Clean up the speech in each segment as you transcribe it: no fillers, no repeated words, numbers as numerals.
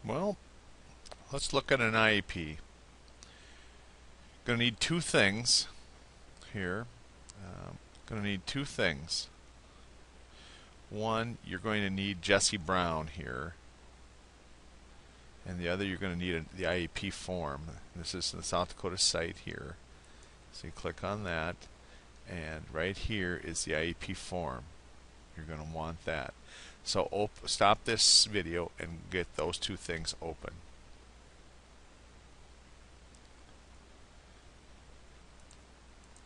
Well, let's look at an IEP. Going to need two things here. Going to need two things. One, you're going to need Jesse Brown here. And the other, you're going to need the IEP form. This is the South Dakota site here. So you click on that. And right here is the IEP form. You're going to want that. So stop this video and get those two things open.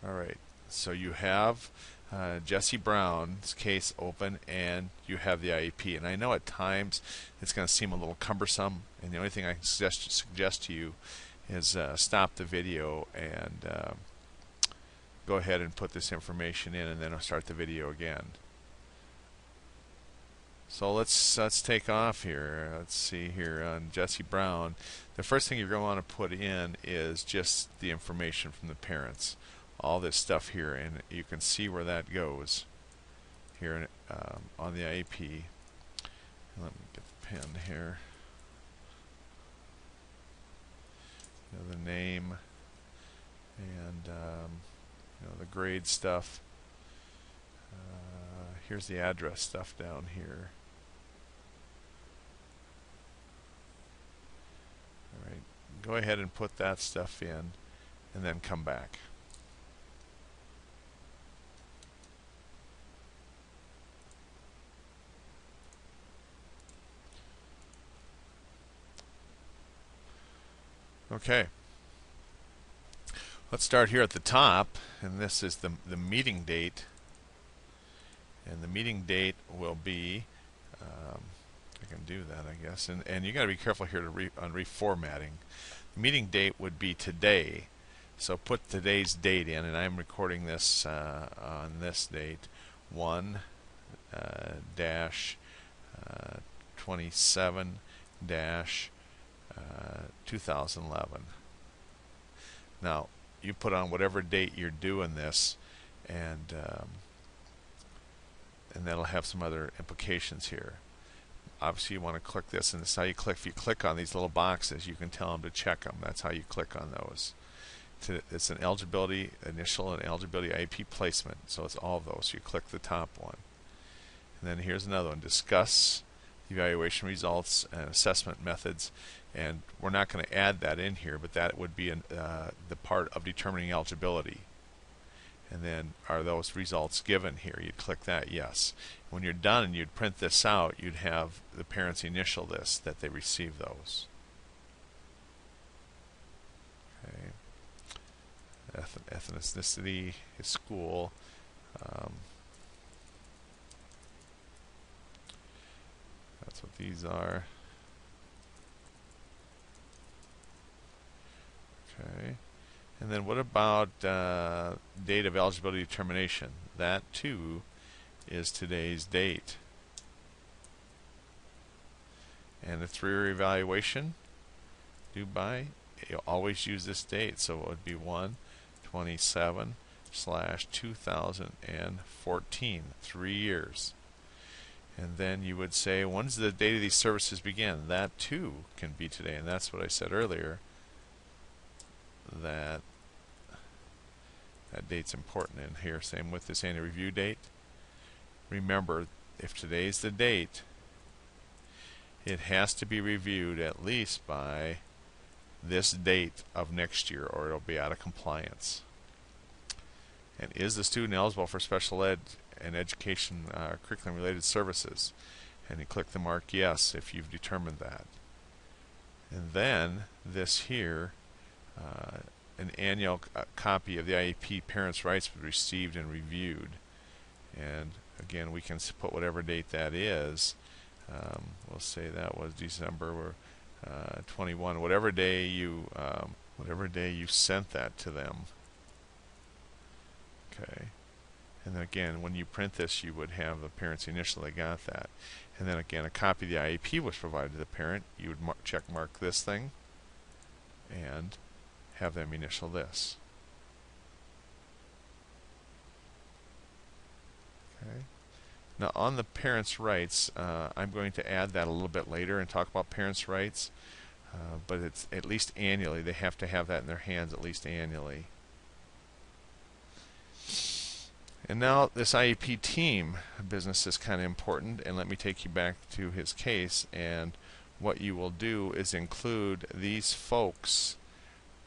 Alright, so you have Jesse Brown's case open and you have the IEP. And I know at times it's going to seem a little cumbersome, and the only thing I can suggest to you is stop the video and go ahead and put this information in, and then I'll start the video again. So let's take off here. Let's see here on Jesse Brown. The first thing you're going to want to put in is just the information from the parents. All this stuff here, and you can see where that goes here on the IEP. Let me get the pen here. The name and the grade stuff. Here's the address stuff down here. All right, go ahead and put that stuff in, and then come back. Okay, let's start here at the top, and this is the meeting date, and the meeting date will be, I can do that I guess, and you got to be careful here on reformatting. The meeting date would be today, so put today's date in, and I'm recording this on this date, 1-27-2011. Now you put on whatever date you're doing this, and that'll have some other implications here. Obviously you want to click this, and this is how you click. If you click on these little boxes, you can tell them to check them. That's how you click on those. It's an eligibility initial and eligibility IEP placement, so it's all of those. So you click the top one, and then here's another one: discuss evaluation results and assessment methods. And we're not going to add that in here, but that would be the part of determining eligibility. And then, are those results given here? You'd click that yes. When you're done and you'd print this out, you'd have the parents initial this, that they receive those. Okay. Ethnicity, his school. That's what these are. Okay. And then what about date of eligibility determination? That too is today's date. And the 3-year evaluation due by, you'll always use this date, so it would be 1/27/2014, 3 years. And then you would say, when's the date of these services begin? That too can be today, and that's what I said earlier, that date's important in here. Same with this annual review date. Remember, if today's the date, it has to be reviewed at least by this date of next year, or it'll be out of compliance. And is the student eligible for special ed and education curriculum related services? And you click the mark yes if you've determined that. And then this here, an annual copy of the IEP Parents' Rights was received and reviewed. And again, we can put whatever date that is. We'll say that was December 21, whatever day you sent that to them. Okay. And then again, when you print this, you would have the parents initially got that. And then again, a copy of the IEP was provided to the parent. You would check mark this thing and have them initial this. Okay. Now on the parents' rights, I'm going to add that a little bit later and talk about parents' rights, but it's at least annually. They have to have that in their hands at least annually. And now this IEP team business is kind of important, and let me take you back to his case. And what you will do is include these folks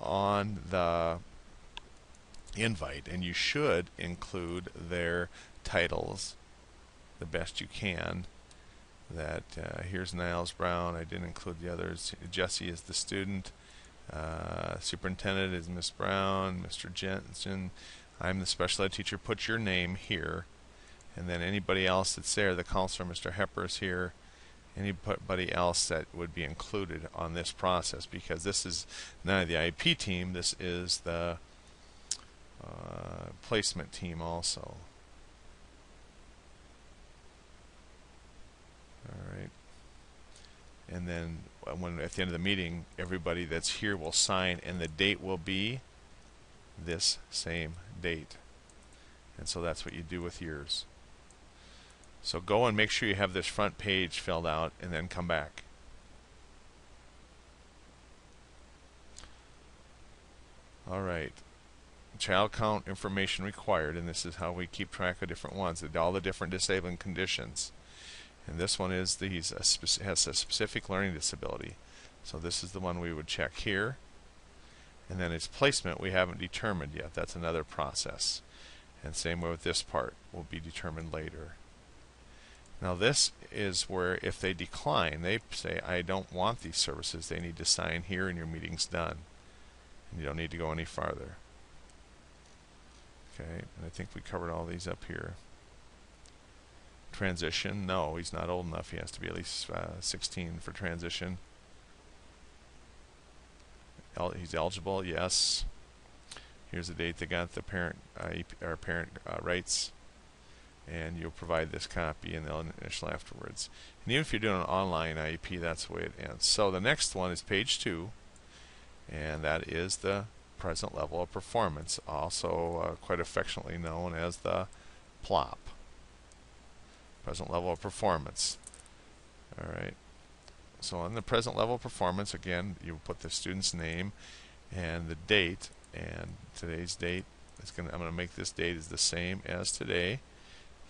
on the invite, and you should include their titles the best you can. That here's Niles Brown. I didn't include the others. Jesse is the student. Superintendent is Miss Brown. Mr. Jensen. I'm the special ed teacher. Put your name here, and then anybody else that's there. The counselor, Mr. Hepper, is here. Anybody else that would be included on this process, because this is not the IEP team. This is the placement team also. All right. And then when at the end of the meeting, everybody that's here will sign, and the date will be this same date. And so that's what you do with yours. So go and make sure you have this front page filled out, and then come back. All right. Child count information required, and this is how we keep track of different ones, all the different disabling conditions. And this one is has a specific learning disability. So this is the one we would check here. And then its placement we haven't determined yet. That's another process. And same way with this part, will be determined later. Now this is where if they decline, they say, I don't want these services, they need to sign here and your meeting's done. And you don't need to go any farther. Okay, and I think we covered all these up here. Transition, no, he's not old enough. He has to be at least 16 for transition. He's eligible, yes. Here's the date they got the parent rights, and you'll provide this copy and they'll initial afterwards. And even if you're doing an online IEP, that's the way it ends. So the next one is page 2, and that is the present level of performance, also quite affectionately known as the PLOP. Present level of performance. All right. So on the present level of performance, again, you put the student's name and the date, and today's date is I'm going to make this date is the same as today,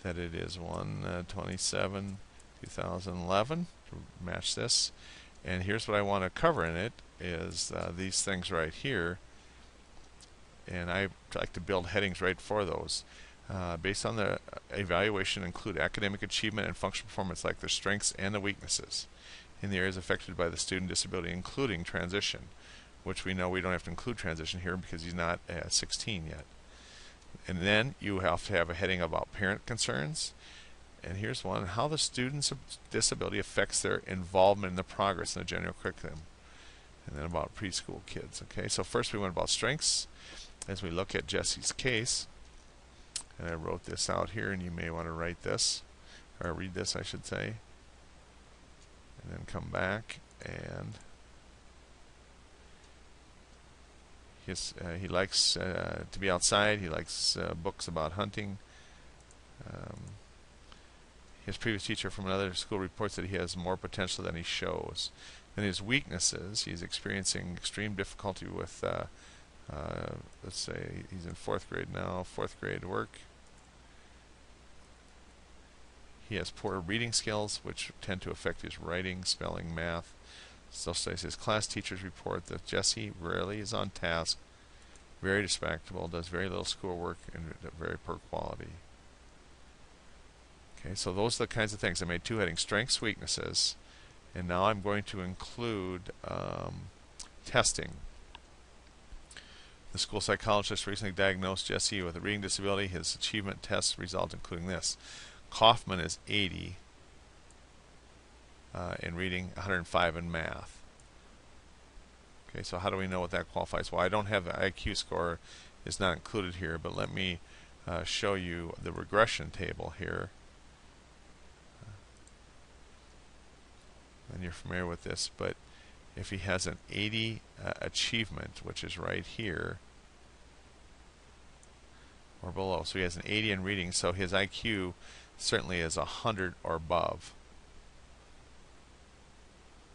that it is 1/27/2011 to match this. And here's what I want to cover in it is these things right here, and I like to build headings right for those. Based on the evaluation, include academic achievement and functional performance, like the strengths and the weaknesses in the areas affected by the student disability, including transition, which we know we don't have to include transition here because he's not 16 yet. And then you have to have a heading about parent concerns. And here's one, how the student's disability affects their involvement in the progress in the general curriculum. And then about preschool kids. Okay, so first we went about strengths as we look at Jesse's case. And I wrote this out here, and you may want to write this, or read this, I should say. And then come back, and he likes to be outside. He likes books about hunting. His previous teacher from another school reports that he has more potential than he shows. And his weaknesses, he's experiencing extreme difficulty with let's say he's in 4th grade now, 4th grade work. He has poor reading skills, which tend to affect his writing, spelling, math. Social studies. His class teachers report that Jesse rarely is on task, very distractible, does very little schoolwork, and very poor quality. Okay, so those are the kinds of things. I made 2 headings, strengths, weaknesses, and now I'm going to include testing. The school psychologist recently diagnosed Jesse with a reading disability. His achievement test results including this. Kaufman is 80 in reading, 105 in math. Okay, so how do we know what that qualifies? Well, I don't have the IQ score, is not included here, but let me show you the regression table here. And you're familiar with this, but if he has an 80 achievement, which is right here, or below, so he has an 80 in reading, so his IQ certainly is 100 or above.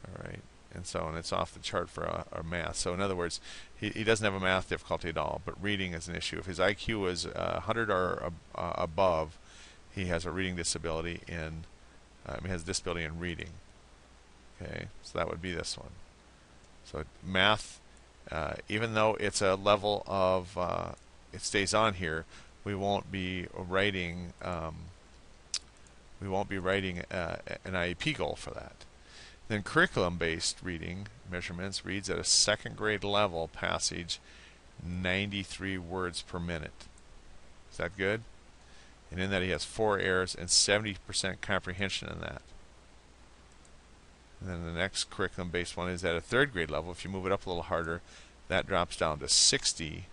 All right. And it's off the chart for our math. So in other words, he doesn't have a math difficulty at all, but reading is an issue. If his IQ is 100 or above, he has a reading disability he has a disability in reading. Okay, so that would be this one. So math, even though it's a level of, it stays on here, we won't be writing an IEP goal for that. Then curriculum-based reading measurements reads at a second grade level passage 93 words per minute. Is that good? And in that he has 4 errors and 70% comprehension in that. And then the next curriculum-based one is at a third grade level. If you move it up a little harder, that drops down to 60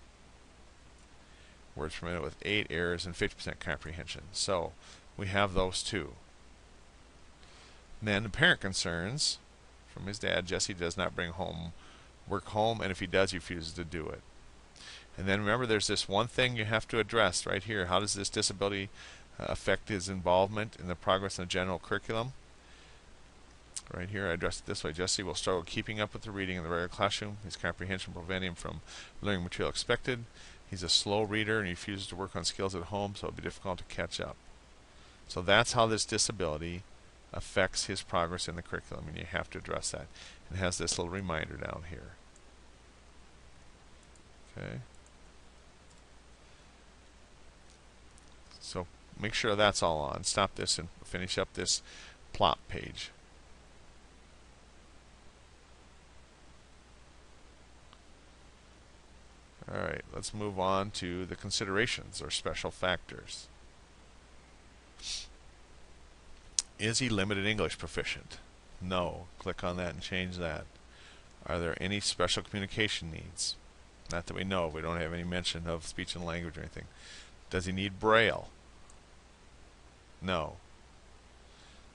words per minute with 8 errors and 50% comprehension. So we have those two. And then the parent concerns from his dad. Jesse does not bring work home, and if he does, he refuses to do it. And then remember, there's this one thing you have to address right here. How does this disability affect his involvement in the progress in the general curriculum? Right here, I addressed it this way. Jesse will struggle keeping up with the reading in the regular classroom. His comprehension will prevent him from learning material expected. He's a slow reader and he refuses to work on skills at home, so it'll be difficult to catch up. So that's how this disability affects his progress in the curriculum, and you have to address that. It has this little reminder down here. Okay. So make sure that's all on. Stop this and finish up this plot page. All right, let's move on to the considerations or special factors. Is he limited English proficient? No. Click on that and change that. Are there any special communication needs? Not that we know of. We don't have any mention of speech and language or anything. Does he need Braille? No.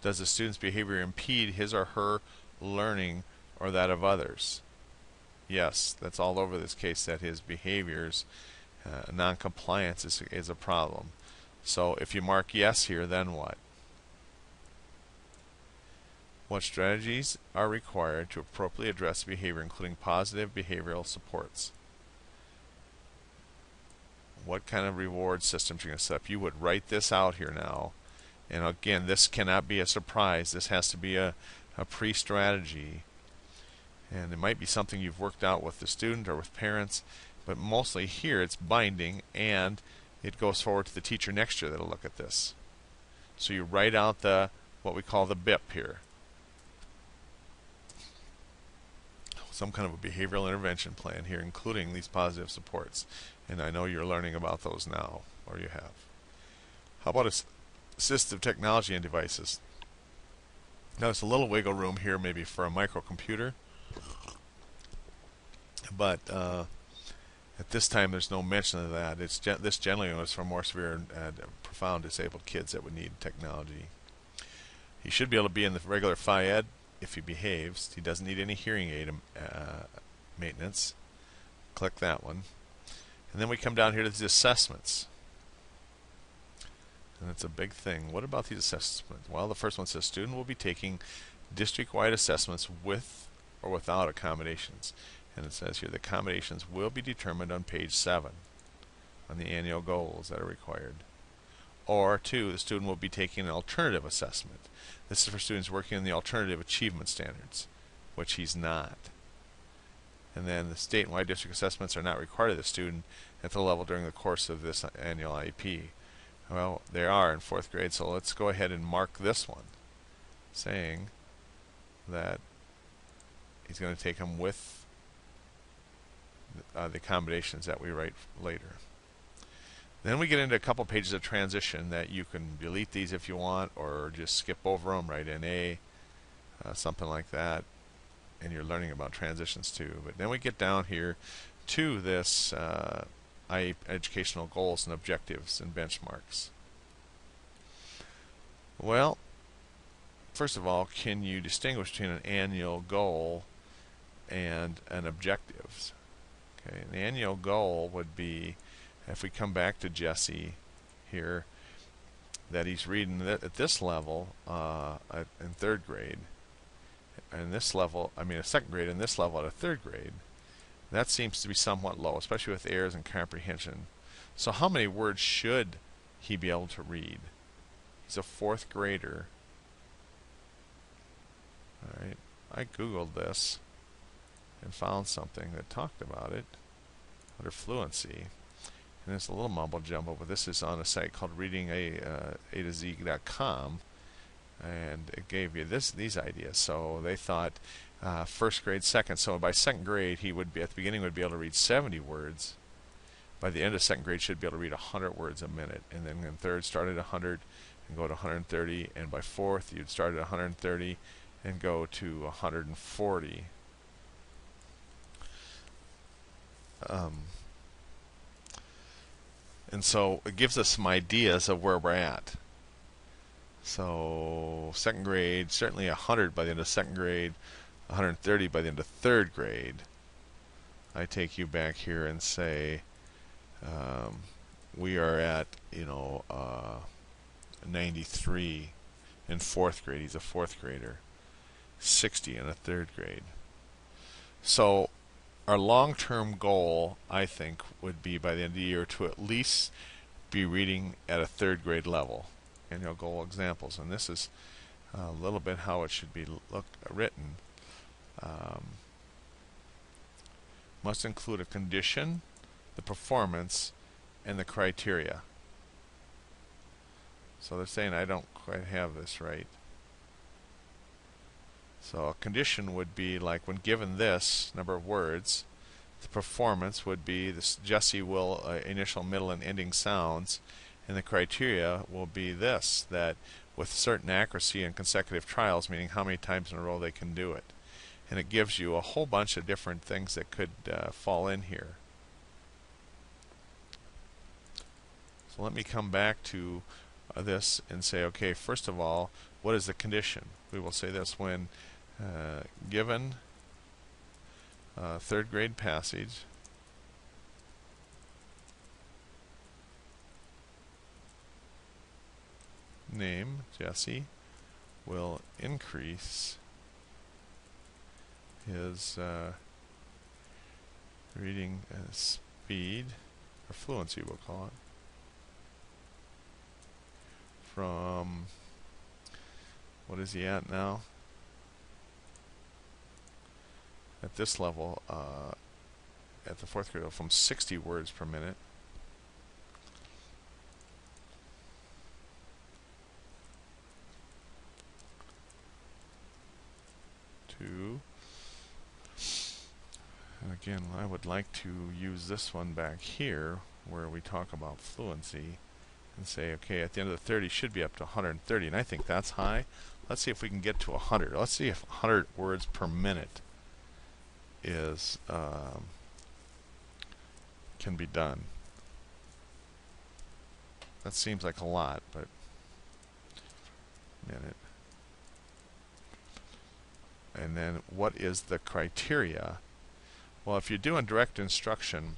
Does the student's behavior impede his or her learning or that of others? Yes, that's all over this case, that his behaviors, non-compliance is a problem. So if you mark yes here, then what? What strategies are required to appropriately address behavior, including positive behavioral supports? What kind of reward systems are you going to set up? You would write this out here now. And again, this cannot be a surprise. This has to be a pre-strategy. And it might be something you've worked out with the student or with parents, but mostly here it's binding, and it goes forward to the teacher next year that'll look at this. So you write out what we call the BIP here. Some kind of a behavioral intervention plan here, including these positive supports. And I know you're learning about those now, or you have. How about assistive technology and devices? Now there's a little wiggle room here maybe for a microcomputer, but at this time there's no mention of that. This generally was for more severe and profound disabled kids that would need technology. He should be able to be in the regular Phi-Ed if he behaves. He doesn't need any hearing aid maintenance. Click that one. And then we come down here to these assessments. And it's a big thing. What about these assessments? Well, the first one says student will be taking district-wide assessments with or without accommodations. And it says here the accommodations will be determined on page 7 on the annual goals that are required. Or 2, the student will be taking an alternative assessment. This is for students working in the alternative achievement standards, which he's not. And then the state and wide district assessments are not required of the student at the level during the course of this annual IEP. Well, they are in 4th grade, so let's go ahead and mark this one, saying that he's going to take them with the accommodations that we write later. Then we get into a couple pages of transition that you can delete these if you want, or just skip over them, write in A, something like that, and you're learning about transitions too. But then we get down here to this educational goals and objectives and benchmarks. Well, first of all, can you distinguish between an annual goal and an objectives? Okay, an annual goal would be, if we come back to Jesse here, that he's reading at this level in third grade, and this level, I mean a second grade, and this level at a third grade, that seems to be somewhat low, especially with errors in comprehension. So how many words should he be able to read? He's a fourth grader. All right, I Googled this and found something that talked about it under fluency. And it's a little mumble jumble, but this is on a site called readinga to z.com, and it gave you these ideas. So they thought first grade, second. So by second grade, he would be at the beginning would be able to read 70 words. By the end of second grade, should be able to read 100 words a minute. And then in third, start at 100 and go to 130. And by fourth, you'd start at 130 and go to 140. And so it gives us some ideas of where we're at. So second grade, certainly 100 by the end of second grade, 130 by the end of third grade. I take you back here and say we are at 93 in fourth grade. He's a fourth grader. 60 in a third grade. So our long-term goal, I think, would be by the end of the year to at least be reading at a third grade level. Annual goal examples, and this is a little bit how it should be written. Must include a condition, the performance, and the criteria. So they're saying I don't quite have this right. So a condition would be like when given this number of words, the performance would be this: Jesse will initial, middle, and ending sounds, and the criteria will be this, that with certain accuracy and consecutive trials, meaning how many times in a row they can do it. And it gives you a whole bunch of different things that could fall in here. So let me come back to this and say, okay, first of all, what is the condition? We will say this: when given third grade passage, name Jesse will increase his reading speed, or fluency we'll call it, from, what is he at now? At this level, at the fourth grade, from 60 words per minute to, and again, I would like to use this one back here where we talk about fluency and say, okay, at the end of the 30 should be up to 130, and I think that's high. Let's see if we can get to 100. Let's see if 100 words per minute is can be done. That seems like a lot, but minute. And then what is the criteria? Well, if you're doing direct instruction,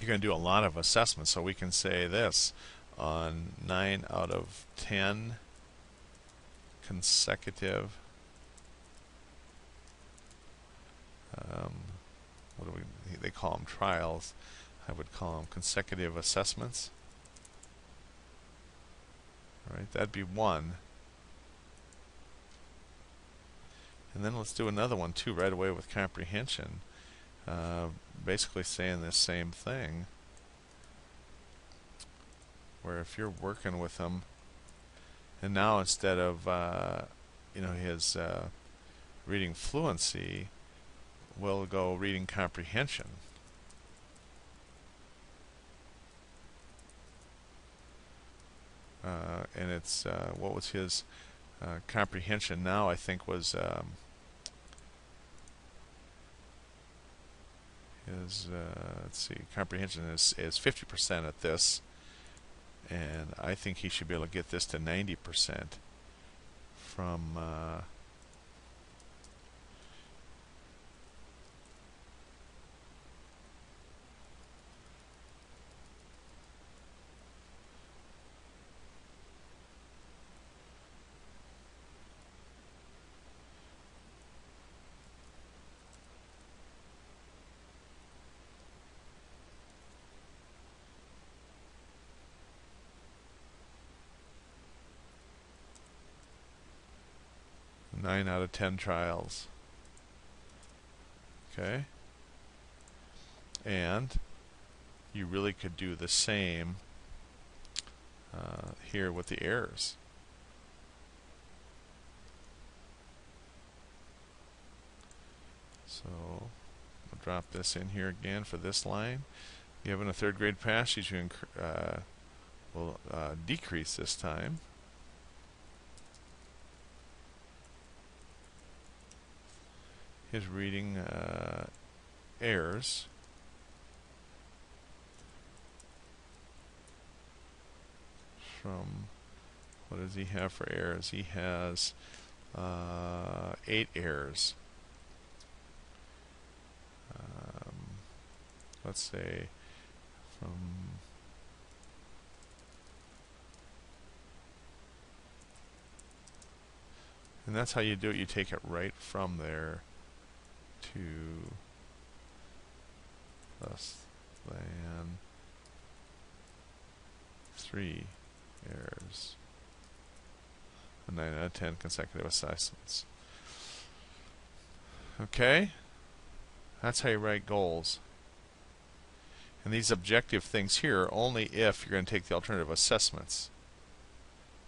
you're going to do a lot of assessments. So we can say this: on 9 out of 10 consecutive what do they call them? Trials. I would call them consecutive assessments. All right, that'd be 1. And then let's do another one too right away with comprehension. Basically saying the same thing, where if you're working with them, and now instead of his reading fluency, we'll go reading comprehension. And it's what was his comprehension now? I think was his let's see, comprehension is 50% at this, and I think he should be able to get this to 90% from 9 out of 10 trials. Okay? And you really could do the same here with the errors. So we'll drop this in here again for this line. Given a third grade passage, you will decrease this time. His reading errors. From, what does he have for errors? He has 8 errors. Let's say from and that's how you do it. You take it right from there to less than 3 errors. 9 out of 10 consecutive assessments. Okay? That's how you write goals. And these objective things here are only if you're going to take the alternative assessments.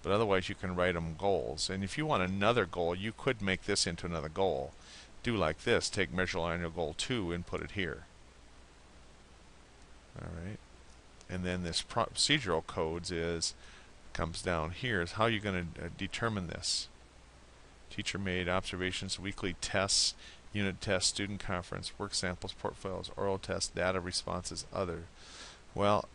But otherwise you can write them goals. And if you want another goal, you could make this into another goal. Do like this. Take measurable annual goal 2 and put it here. Alright. And then this procedural codes comes down here. Is how you're going to determine this. Teacher made observations, weekly tests, unit tests, student conference, work samples, portfolios, oral tests, data responses, other. Well,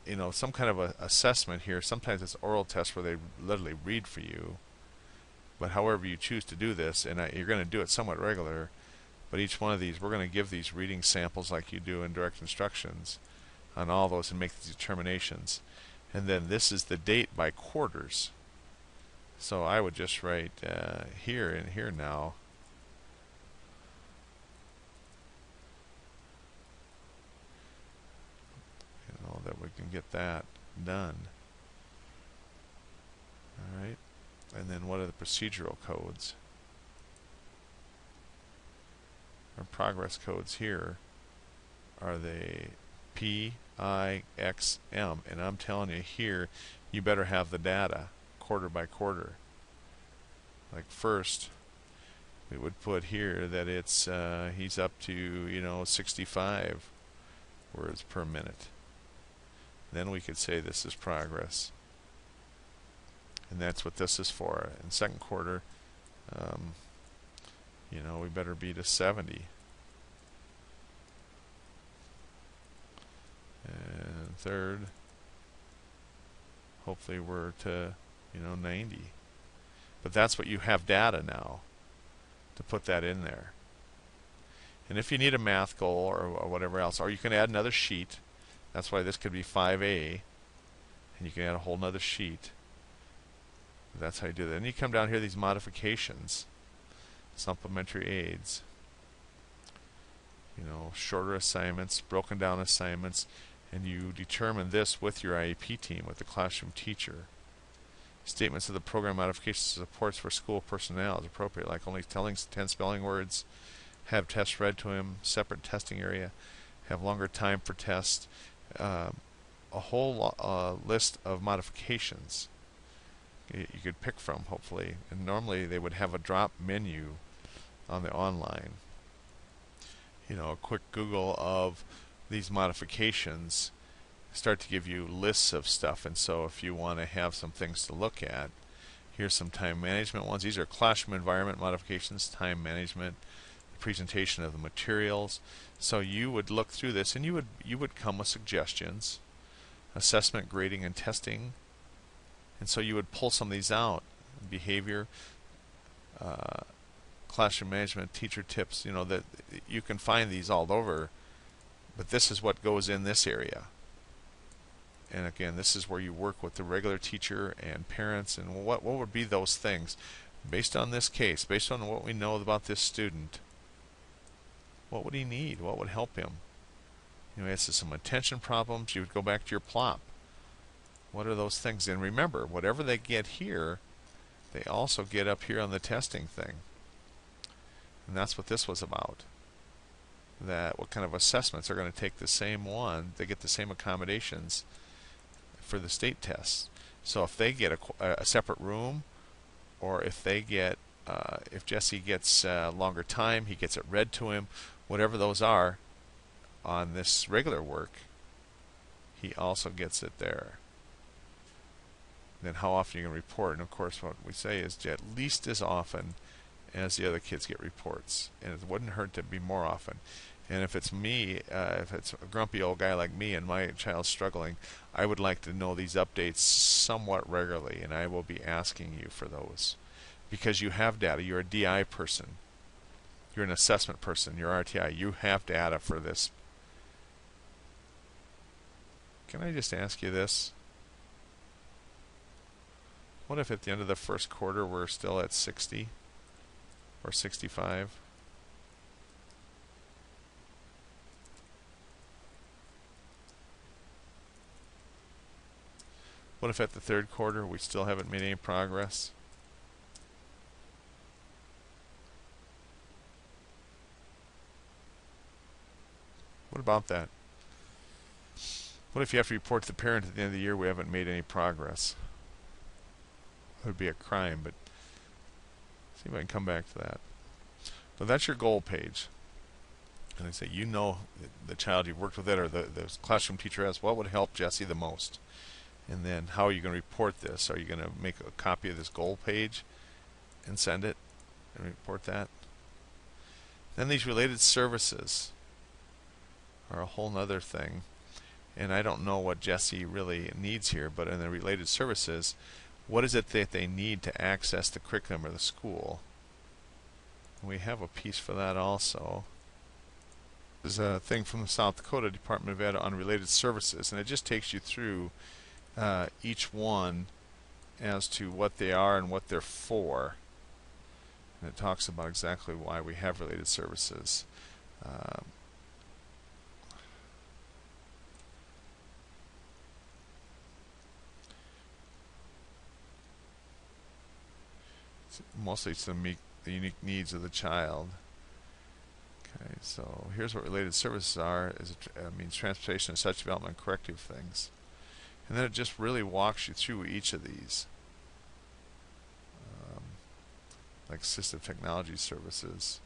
you know, some kind of a assessment here. Sometimes it's oral tests where they literally read for you. But however you choose to do this, and you're going to do it somewhat regular, but each one of these, we're going to give these reading samples like you do in direct instructions on all those and make the determinations. And then this is the date by quarters. So I would just write here and here now. You know, that we can get that done. Alright. And then what are the procedural codes? Our progress codes here are they P, I, X, M. And I'm telling you here, you better have the data quarter by quarter. Like first, we would put here that it's he's up to, you know, 65 words per minute. Then we could say this is progress. And that's what this is for. In second quarter, you know, we better be to 70. And third, hopefully we're to, you know, 90. But that's what you have data now to put that in there. And if you need a math goal or whatever else, or you can add another sheet. That's why this could be 5A. And you can add a whole nother sheet. That's how you do that. And you come down here, these modifications, supplementary aids, you know, shorter assignments, broken down assignments, and you determine this with your IEP team, with the classroom teacher. Statements of the program modifications supports for school personnel is appropriate, like only telling 10 spelling words, have tests read to him, separate testing area, have longer time for tests, a whole list of modifications you could pick from, hopefully. And normally they would have a drop menu on the online. You know, a quick Google of these modifications start to give you lists of stuff. And so if you want to have some things to look at, here's some time management ones. These are classroom environment modifications, time management, the presentation of the materials. So you would look through this and you would come with suggestions, assessment, grading, and testing. And so you would pull some of these out. Behavior, classroom management, teacher tips, you know, that you can find these all over. But this is what goes in this area. And again, this is where you work with the regular teacher and parents. And what would be those things? Based on this case, based on what we know about this student, what would he need? What would help him? You know, this is some attention problems. You would go back to your plop. What are those things? And remember, whatever they get here, they also get up here on the testing thing. And that's what this was about. That what kind of assessments are going to take the same one, they get the same accommodations for the state tests. So if they get a separate room, or if they get, if Jesse gets longer time, he gets it read to him, whatever those are on this regular work, he also gets it there. Then how often you can report, and of course what we say is at least as often as the other kids get reports, and it wouldn't hurt to be more often. And if it's me, if it's a grumpy old guy like me and my child's struggling, I would like to know these updates somewhat regularly, and I will be asking you for those. Because you have data, you're a DI person, you're an assessment person, you're RTI, you have data for this. Can I just ask you this? What if at the end of the first quarter we're still at 60 or 65? What if at the third quarter we still haven't made any progress? What about that? What if you have to report to the parent at the end of the year we haven't made any progress? It would be a crime, but see if I can come back to that. So that's your goal page. And I say, you know the child you've worked with it, or the classroom teacher has, what would help Jesse the most? And then how are you going to report this? Are you going to make a copy of this goal page and send it and report that? Then these related services are a whole nother thing. And I don't know what Jesse really needs here, but in the related services, what is it that they need to access the curriculum or the school? We have a piece for that also. There's a thing from the South Dakota Department of Ed on related services, and it just takes you through each one as to what they are and what they're for. And it talks about exactly why we have related services. Mostly it's the unique needs of the child. Okay, so here's what related services are. It means transportation and such development corrective things. And then it just really walks you through each of these. Like assistive technology services.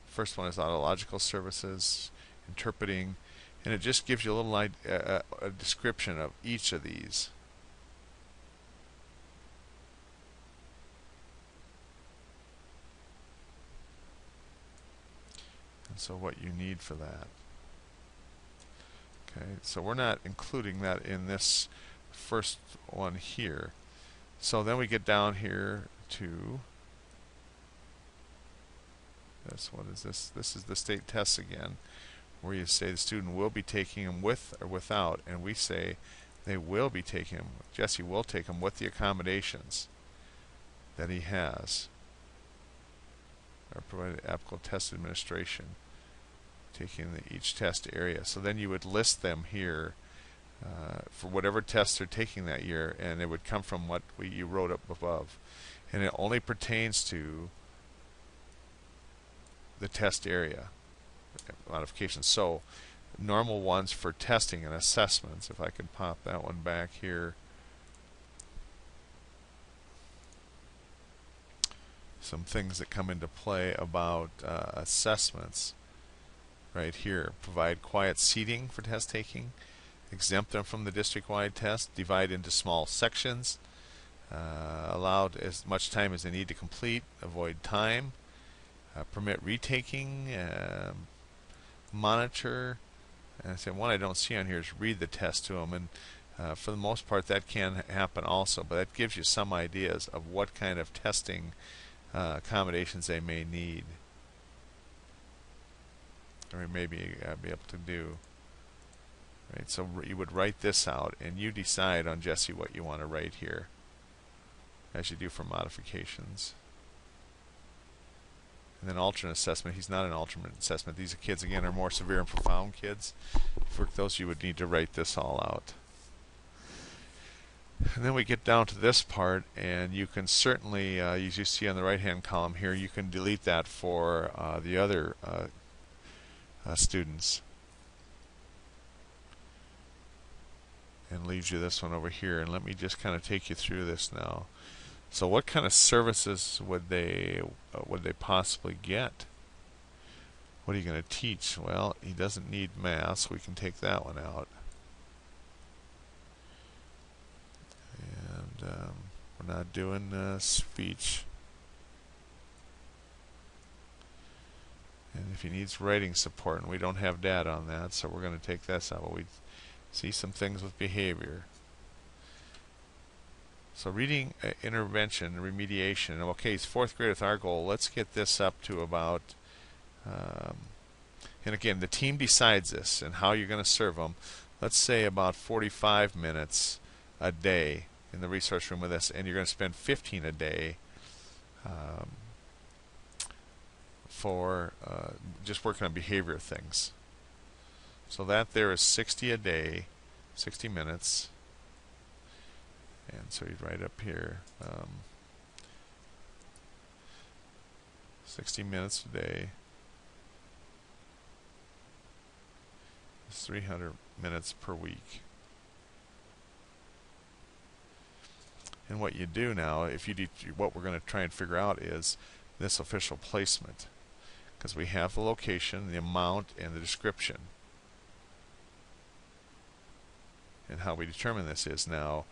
First one is autological services, interpreting, and it just gives you a little a description of each of these. And so what you need for that. Okay, so we're not including that in this first one here. So then we get down here to this. What is this? This is the state tests again, where you say the student will be taking them with or without, and we say they will be taking them. Jesse will take them with the accommodations that he has, or provided applicable test administration, taking each test area. So then you would list them here for whatever tests they're taking that year, and it would come from what you wrote up above. And it only pertains to the test area modifications. So normal ones for testing and assessments, if I could pop that one back here. Some things that come into play about assessments right here. Provide quiet seating for test taking, exempt them from the district-wide test, divide into small sections, allowed as much time as they need to complete, avoid time, permit retaking, monitor. And I say one I don't see on here is read the test to them, and for the most part that can happen also, but that gives you some ideas of what kind of testing accommodations they may need, or maybe be able to do. Right, so you would write this out, and you decide on Jesse what you want to write here, as you do for modifications. And then alternate assessment. He's not an alternate assessment. These kids again are more severe and profound kids. For those, you would need to write this all out. And then we get down to this part, and you can certainly, as you see on the right-hand column here, you can delete that for the other students. And leaves you this one over here. And let me just kind of take you through this now. So what kind of services would they possibly get? What are you going to teach? Well, he doesn't need math, so we can take that one out. And we're not doing speech. And if he needs writing support, and we don't have data on that, so we're going to take this out. But we see some things with behavior. So reading intervention, remediation. Okay, it's 4th grade with our goal. Let's get this up to about, and again, the team decides this and how you're going to serve them. Let's say about 45 minutes a day in the resource room with us, and you're going to spend 15 a day for just working on behavior things. So that there is 60 a day, 60 minutes. And so you'd write up here 60 minutes a day is 300 minutes per week. And what you do now, if you do, what we're going to try and figure out is this official placement, because we have the location, the amount, and the description. And how we determine this is now,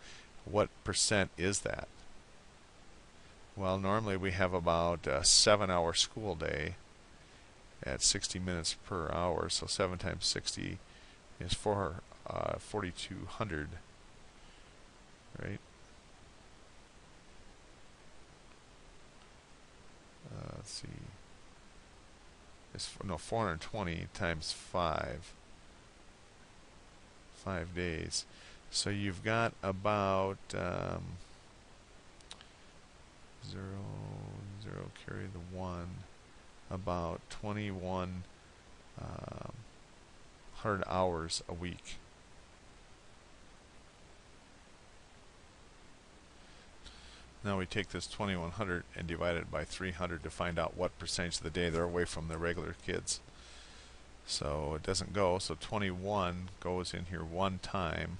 what percent is that? Well, normally we have about a 7-hour school day at 60 minutes per hour, so 7 times 60 is 4,200, right? Let's see. It's 420 times 5 days. So you've got about 0, 0, carry the 1, about 2,100 hours a week. Now we take this 2,100 and divide it by 300 to find out what percentage of the day they're away from their regular kids. So it doesn't go, so 21 goes in here 1 time.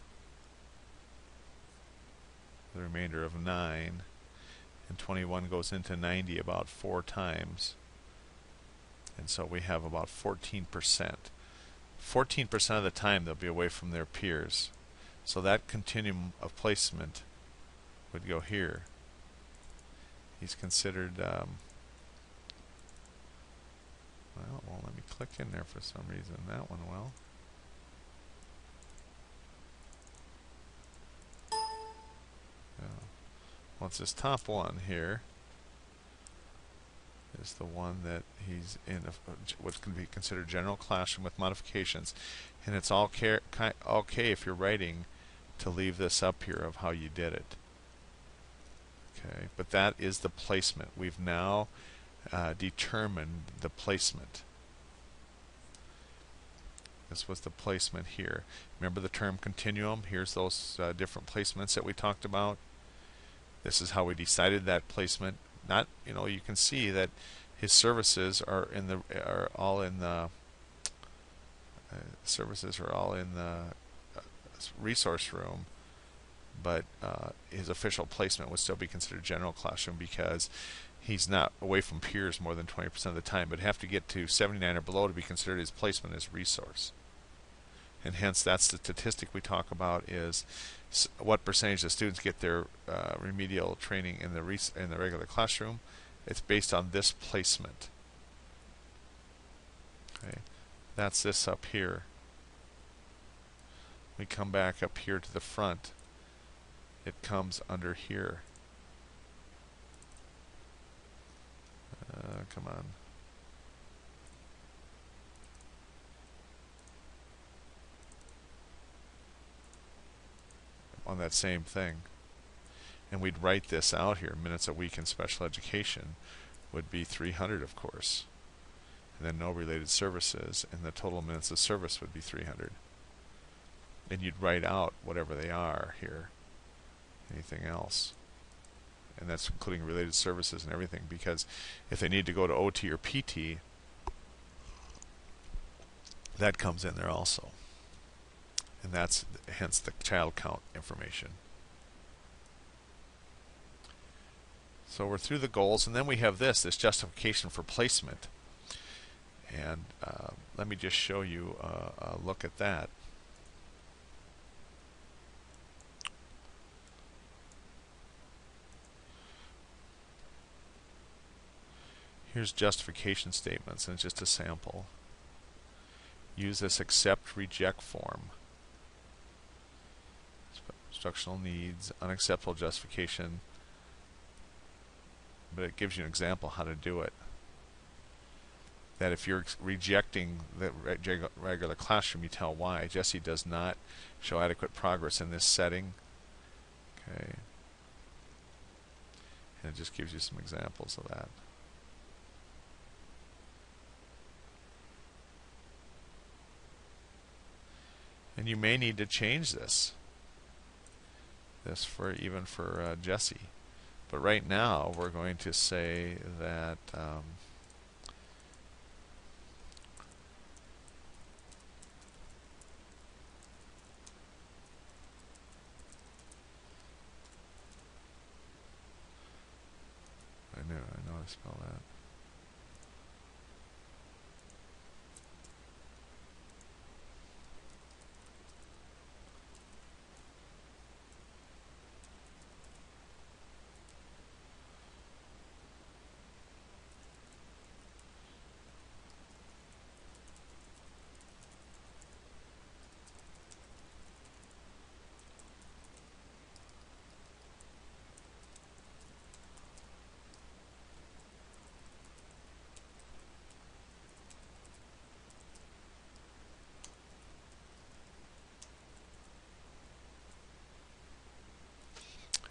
The remainder of 9, and 21 goes into 90 about 4 times, and so we have about 14%. 14% of the time they'll be away from their peers. So that continuum of placement would go here. He's considered, well, it won't let me click in there for some reason. That one will. Well, it's this top one here is the one that he's in what can be considered general classroom with modifications, and it's all okay if you're writing to leave this up here of how you did it. Okay, but that is the placement. We've now determined the placement. This was the placement here. Remember the term continuum? Here's those different placements that we talked about. This is how we decided that placement. Not, you can see that his services are all in the resource room, but his official placement would still be considered general classroom because he's not away from peers more than 20% of the time, but have to get to 79 or below to be considered his placement as resource. And hence that's the statistic we talk about is what percentage of students get their remedial training in the regular classroom. It's based on this placement. Okay, that's this up here. We come back up here to the front. It comes under here. Come on. On that same thing. And we'd write this out here. Minutes a week in special education would be 300, of course. And then no related services, and the total minutes of service would be 300. And you'd write out whatever they are here. anything else. And that's including related services and everything, because if they need to go to OT or PT, that comes in there also. And that's hence the child count information. So we're through the goals, and then we have this justification for placement. And let me just show you a look at that. Here's justification statements, and it's just a sample. Use this accept reject form. Instructional needs, unacceptable justification, but it gives you an example how to do it. That if you're rejecting the regular classroom, you tell why. Jesse does not show adequate progress in this setting. Okay. And it just gives you some examples of that. And you may need to change this for even for Jesse. But right now we're going to say that I know how to spell that.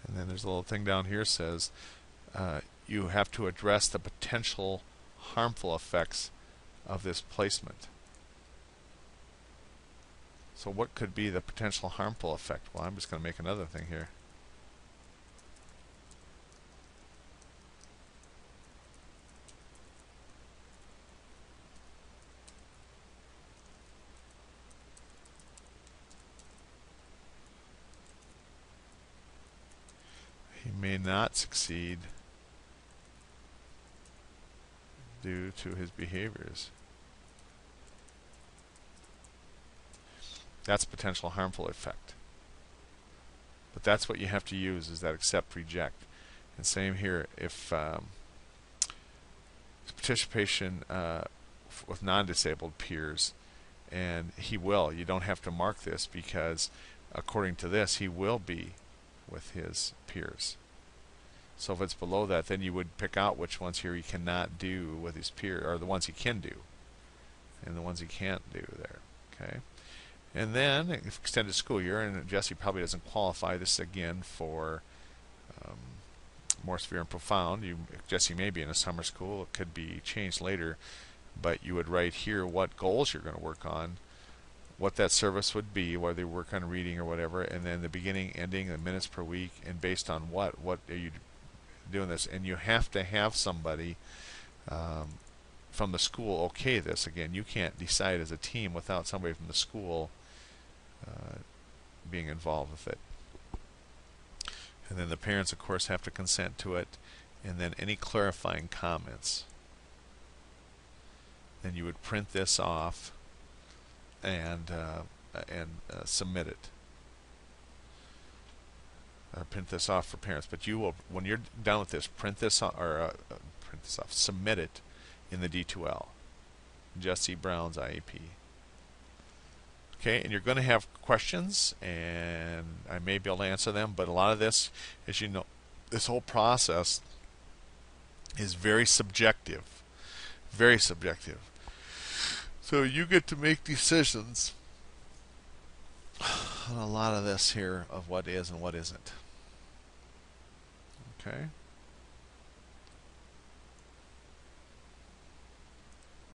And then there's a little thing down here that says you have to address the potential harmful effects of this placement. So what could be the potential harmful effect? Well, I'm just going to make another thing here. He may not succeed due to his behaviors. That's potential harmful effect. But that's what you have to use, is that accept, reject. And same here, if participation with non-disabled peers, and he will. You don't have to mark this because according to this, he will be with his peers. So if it's below that, then you would pick out which ones here he cannot do with his peers, or the ones he can do, and the ones he can't do there. Okay. And then if extended school year, and Jesse probably doesn't qualify this again for more severe and profound. Jesse may be in a summer school. It could be changed later, but you would write here what goals you're going to work on, what that service would be, whether you work on reading or whatever, and then the beginning, ending, the minutes per week, and based on what are you doing this. And you have to have somebody from the school okay this. Again, you can't decide as a team without somebody from the school being involved with it. And then the parents, of course, have to consent to it. And then any clarifying comments. Then you would print this off and submit it. Print this off for parents. But you will, when you're done with this, print this off, submit it in the D2L. Jesse Brown's IEP. Okay, and you're going to have questions, and I may be able to answer them, but a lot of this, as you know, this whole process is very subjective. Very subjective. So you get to make decisions on a lot of this here of what is and what isn't. Okay?